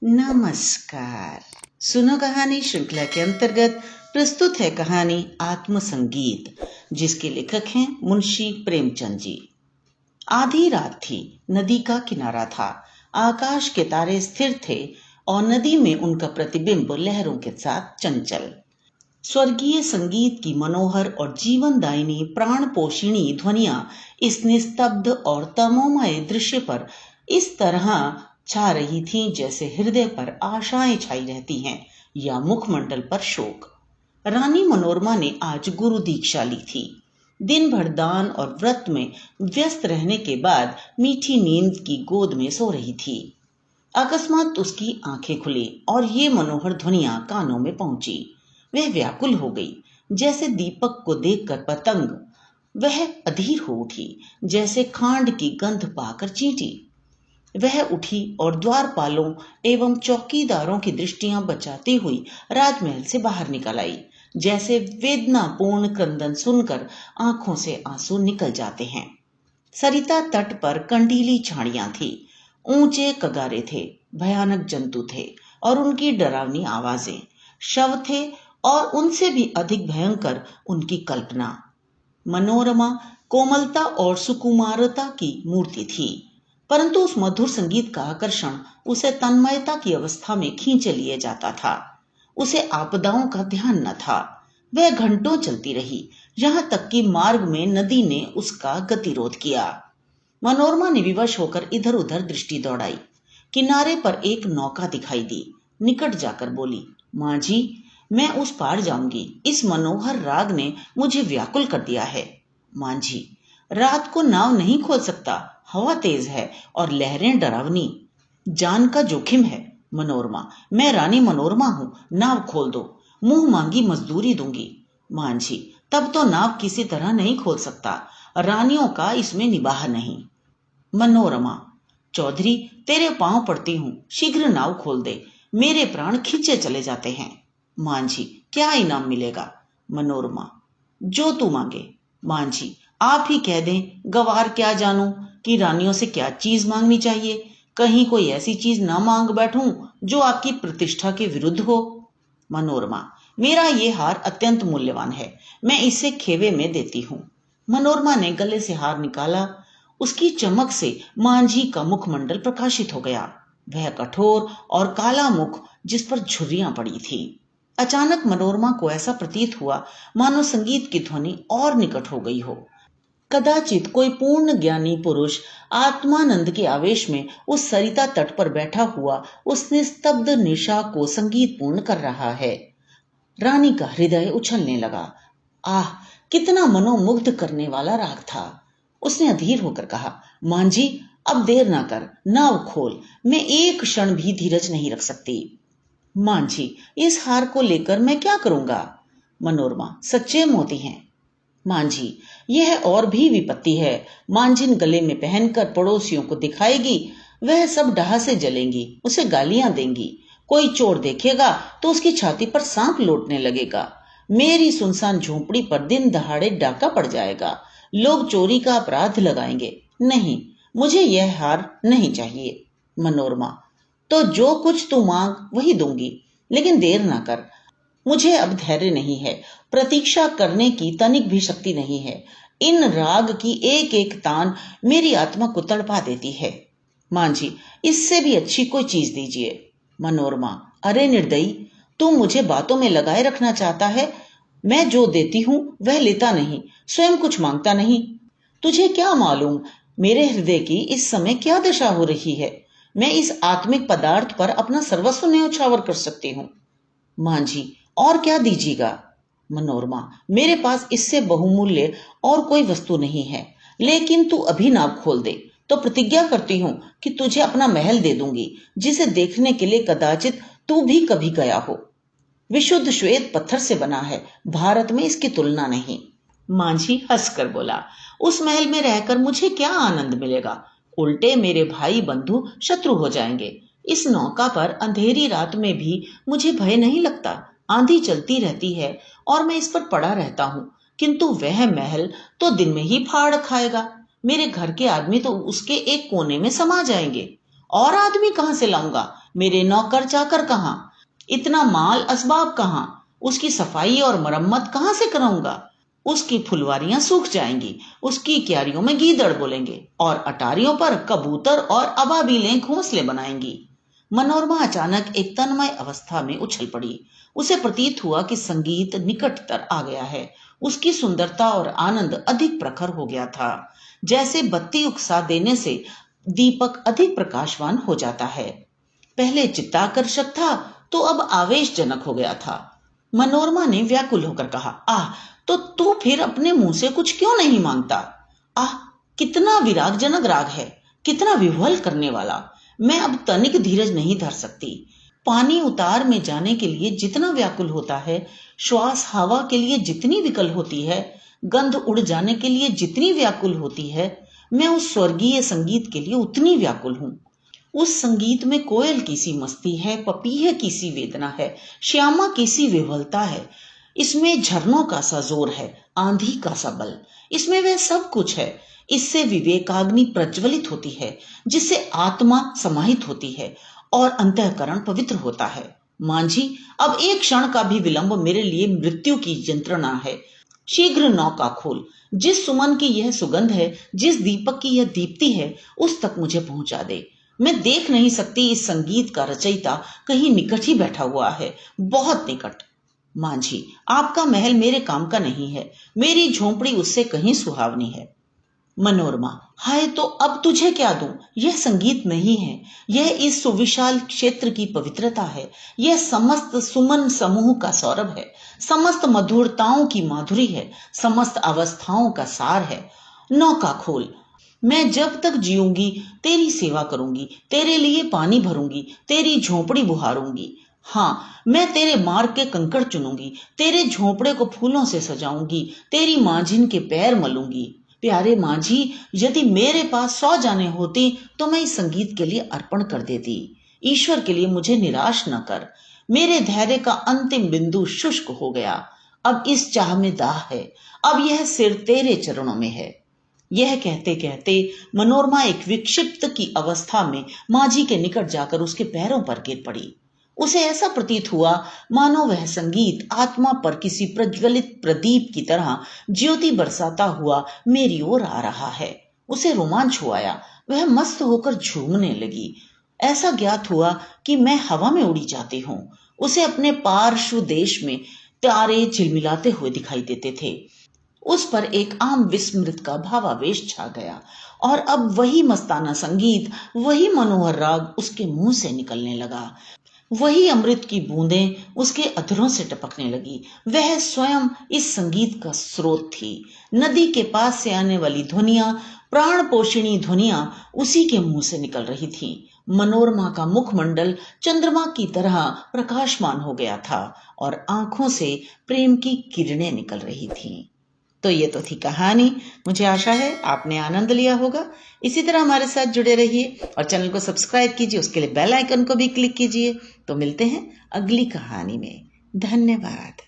नमस्कार। सुनो कहानी श्रृंखला के अंतर्गत प्रस्तुत है कहानी आत्मसंगीत, जिसके लेखक हैं मुंशी प्रेमचंद जी। आधी रात थी, नदी का किनारा था, आकाश के तारे स्थिर थे और नदी में उनका प्रतिबिंब लहरों के साथ चंचल। स्वर्गीय संगीत की मनोहर और जीवनदायिनी प्राणपोषिणी ध्वनियां इस निस्तब्ध और तमोमय दृश्य पर इस तरह छा रही थीं जैसे हृदय पर आशाएं छाई रहती हैं या मुखमंडल पर शोक। रानी मनोरमा ने आज गुरु दीक्षा ली थी। दिन भर दान और व्रत में व्यस्त रहने के बाद मीठी नींद की गोद में सो रही थी। अकस्मात उसकी आंखें खुली और ये मनोहर ध्वनियां कानों में पहुंची। वह व्याकुल हो गई, जैसे दीपक को देखकर पतंग। वह अधीर हो उठी, जैसे खांड की गंध पाकर चींटी। वह उठी और द्वारपालों एवं चौकीदारों की दृष्टियां बचाती हुई राजमहल से बाहर निकल आई। जैसे वेदनापूर्ण क्रंदन सुनकर आंखों से आंसू निकल जाते हैं। सरिता तट पर कंडीली झाड़ियां थी, ऊंचे कगारे थे, भयानक जंतु थे और उनकी डरावनी आवाजें। शव थे और उनसे भी अधिक भयंकर उनकी कल्पना। मनोरमा कोमलता और सुकुमारता की मूर्ति थी, परंतु उस मधुर संगीत का आकर्षण उसे तन्मयता की अवस्था में खींच लिए जाता था। उसे आपदाओं का ध्यान न था। वह घंटों चलती रही, यहां तक कि मार्ग में नदी ने उसका गतिरोध किया। मनोरमा ने विवश होकर इधर उधर दृष्टि दौड़ाई। किनारे पर एक नौका दिखाई दी। निकट जाकर बोली, मां जी, मैं उस पार जाऊंगी। इस मनोहर राग ने मुझे व्याकुल कर दिया है। मां जी, रात को नाव नहीं खोल सकता, हवा तेज है और लहरें डरावनी, जान का जोखिम है। मनोरमा, मैं रानी मनोरमा हूं, नाव खोल दो, मुंह मांगी मजदूरी दूंगी। मां जी, तब तो नाव किसी तरह नहीं खोल सकता, रानियों का इसमें निबाह नहीं। मनोरमा, चौधरी, तेरे पांव पड़ती हूं, शीघ्र नाव खोल दे, मेरे प्राण खींचे चले जाते हैं। मां जी, क्या इनाम मिलेगा? मनोरमा, जो तू मांगे। मां जी, आप ही कह दें, गवार क्या जानूं कि रानियों से क्या चीज मांगनी चाहिए। कहीं कोई ऐसी चीज ना मांग बैठूं जो आपकी प्रतिष्ठा के विरुद्ध हो। मनोरमा, मेरा ये हार अत्यंत मूल्यवान है, मैं इसे खेवे में देती हूँ। मनोरमा ने गले से हार निकाला। उसकी चमक से मांझी का मुखमंडल प्रकाशित हो गया। वह कठोर और काला मुख जिस पर झुर्रियां पड़ी थी। अचानक मनोरमा को ऐसा प्रतीत हुआ मानो संगीत की ध्वनि और निकट हो गई हो। कदाचित कोई पूर्ण ज्ञानी पुरुष आत्मानंद के आवेश में उस सरिता तट पर बैठा हुआ उस निस्तब्ध निशा को संगीत पूर्ण कर रहा है। रानी का हृदय उछलने लगा। आह, कितना मनोमुग्ध करने वाला राग था। उसने अधीर होकर कहा, मां जी, अब देर ना कर, नाव खोल, मैं एक क्षण भी धीरज नहीं रख सकती। मां जी, इस हार को लेकर मैं क्या करूंगा? मनोरमा, सच्चे मोती हैं। मां जी, यह और भी विपत्ति है। मांझिन गले में पहनकर पड़ोसियों को दिखाएगी, वह सब डाह से जलेंगी, उसे गालियां देंगी। कोई चोर देखेगा तो उसकी छाती पर सांप लौटने लगेगा। मेरी सुनसान झोंपड़ी पर दिन दहाड़े डाका पड़ जाएगा, लोग चोरी का अपराध लगाएंगे। नहीं, मुझे यह हार नहीं चाहिए। मनोरमा, तो जो कुछ तू मांग वही दूंगी, लेकिन देर ना कर। मुझे अब धैर्य नहीं है, प्रतीक्षा करने की तनिक भी शक्ति नहीं है। इन राग की एक एक तान मेरी आत्मा को तड़पा देती है। मां जी, इससे भी अच्छी कोई चीज दीजिए। मनोरमा, अरे निर्दयी, तू मुझे बातों में लगाए रखना चाहता है। मैं जो देती हूं वह लेता नहीं, स्वयं कुछ मांगता नहीं। तुझे क्या मालूम मेरे हृदय की इस समय क्या दशा हो रही है। मैं इस आत्मिक पदार्थ पर अपना सर्वस्व न्यौछावर कर सकती हूँ। मां जी, और क्या दीजिएगा? मनोरमा, मेरे पास इससे बहुमूल्य और कोई वस्तु नहीं है, लेकिन तू अभी नाव खोल दे तो प्रतिज्ञा करती हूँ कि तुझे अपना महल दे दूंगी, जिसे देखने के लिए कदाचित तू भी कभी गया हो। विशुद्ध श्वेत पत्थर से बना है, भारत में इसकी तुलना नहीं। मांझी हंसकर बोला, उस महल में रहकर मुझे क्या आनंद मिलेगा? उल्टे मेरे भाई बंधु शत्रु हो जाएंगे। इस नौका पर अंधेरी रात में भी मुझे भय नहीं लगता। आंधी चलती रहती है और मैं इस पर पड़ा रहता हूँ, किंतु वह महल तो दिन में ही फाड़ खाएगा। मेरे घर के आदमी तो उसके एक कोने में समा जाएंगे। और आदमी कहां से लाऊंगा? मेरे नौकर चाकर कहाँ? इतना माल असबाब कहाँ? उसकी सफाई और मरम्मत कहाँ से कराऊंगा? उसकी फुलवारियां सूख जाएंगी, उसकी क्यारियों में गीदड़ बोलेंगे और अटारियों पर कबूतर और अबाबीलें घोंसले बनाएंगी। मनोरमा अचानक एक तन्मय अवस्था में उछल पड़ी। उसे प्रतीत हुआ कि संगीत निकटतर आ गया है। उसकी सुंदरता और आनंद अधिक प्रखर हो गया था। जैसे बत्ती उकसा देने से दीपक अधिक प्रकाशवान हो जाता है। पहले चित्ताकर्षक था तो अब आवेशजनक हो गया था। मनोरमा ने व्याकुल होकर कहा, आह, तो तू फिर अपने मुंह से कुछ क्यों नहीं मांगता? आह, कितना विरागजनक राग है, कितना विह्वल करने वाला। मैं अब तनिक धीरज नहीं धर सकती। पानी उतार में जाने के लिए जितना व्याकुल होता है, श्वास हवा के लिए जितनी विकल होती है, गंध उड़ जाने के लिए जितनी व्याकुल होती है, मैं उस स्वर्गीय संगीत के लिए उतनी व्याकुल हूँ। उस संगीत में कोयल की सी मस्ती है, पपीहे की सी वेदना है, श्यामा की सी विह्वलता है। इसमें झरनों का सा जोर है, आंधी का सा बल। इसमें वह सब कुछ है। इससे विवेकाग्नि प्रज्वलित होती है, जिससे आत्मा समाहित होती है और अंतःकरण पवित्र होता है। मांझी, अब एक क्षण का भी विलंब मेरे लिए मृत्यु की यंत्रणा है। शीघ्र नौका खोल। जिस सुमन की यह सुगंध है, जिस दीपक की यह दीप्ति है, उस तक मुझे पहुंचा दे। मैं देख नहीं सकती इस संगीत का रचयिता कहीं निकट ही बैठा हुआ है, बहुत निकट। मांझी, आपका महल मेरे काम का नहीं है, मेरी झोंपड़ी उससे कहीं सुहावनी है। मनोरमा, हाय, तो अब तुझे क्या दूं? यह संगीत नहीं है, यह इस सुविशाल क्षेत्र की पवित्रता है। यह समस्त सुमन समूह का सौरभ है, समस्त मधुरताओं की माधुरी है, समस्त अवस्थाओं का सार है। नौका खोल। मैं जब तक जीऊंगी तेरी सेवा करूंगी, तेरे लिए पानी भरूंगी, तेरी झोंपड़ी बुहारूंगी। हाँ, मैं तेरे मार्ग के कंकड़ चुनूंगी, तेरे झोंपड़े को फूलों से सजाऊंगी, तेरी मांझिन के पैर मलूंगी। प्यारे मांझी, यदि मेरे पास 100 जाने होती तो मैं इस संगीत के लिए अर्पण कर देती। ईश्वर के लिए मुझे निराश न कर। मेरे धैर्य का अंतिम बिंदु शुष्क हो गया। अब इस चाह में दाह है। अब यह सिर तेरे चरणों में है। यह कहते कहते मनोरमा एक विक्षिप्त की अवस्था में मांझी के निकट जाकर उसके पैरों पर गिर पड़ी। उसे ऐसा प्रतीत हुआ मानो वह संगीत आत्मा पर किसी प्रज्वलित प्रदीप की तरह ज्योति बरसाता हुआ मेरी ओर आ रहा है। उसे रोमांच हो आया। वह मस्त होकर झूमने लगी। ऐसा ज्ञात हुआ कि मैं हवा में उड़ी जाती हूँ। उसे अपने पार्श्व देश में तारे झिलमिलाते हुए दिखाई देते थे। उस पर एक आम विस्मृत का भावावेश छा गया और अब वही मस्ताना संगीत, वही मनोहर राग उसके मुंह से निकलने लगा। वही अमृत की बूंदें उसके अधरों से टपकने लगी। वह स्वयं इस संगीत का स्रोत थी। नदी के पास से आने वाली ध्वनियां, प्राण पोषिणी ध्वनियां उसी के मुंह से निकल रही थी। मनोरमा का मुखमंडल चंद्रमा की तरह प्रकाशमान हो गया था और आंखों से प्रेम की किरणें निकल रही थीं। तो ये तो थी कहानी। मुझे आशा है आपने आनंद लिया होगा। इसी तरह हमारे साथ जुड़े रहिए और चैनल को सब्सक्राइब कीजिए, उसके लिए बेल आइकन को भी क्लिक कीजिए। तो मिलते हैं अगली कहानी में। धन्यवाद।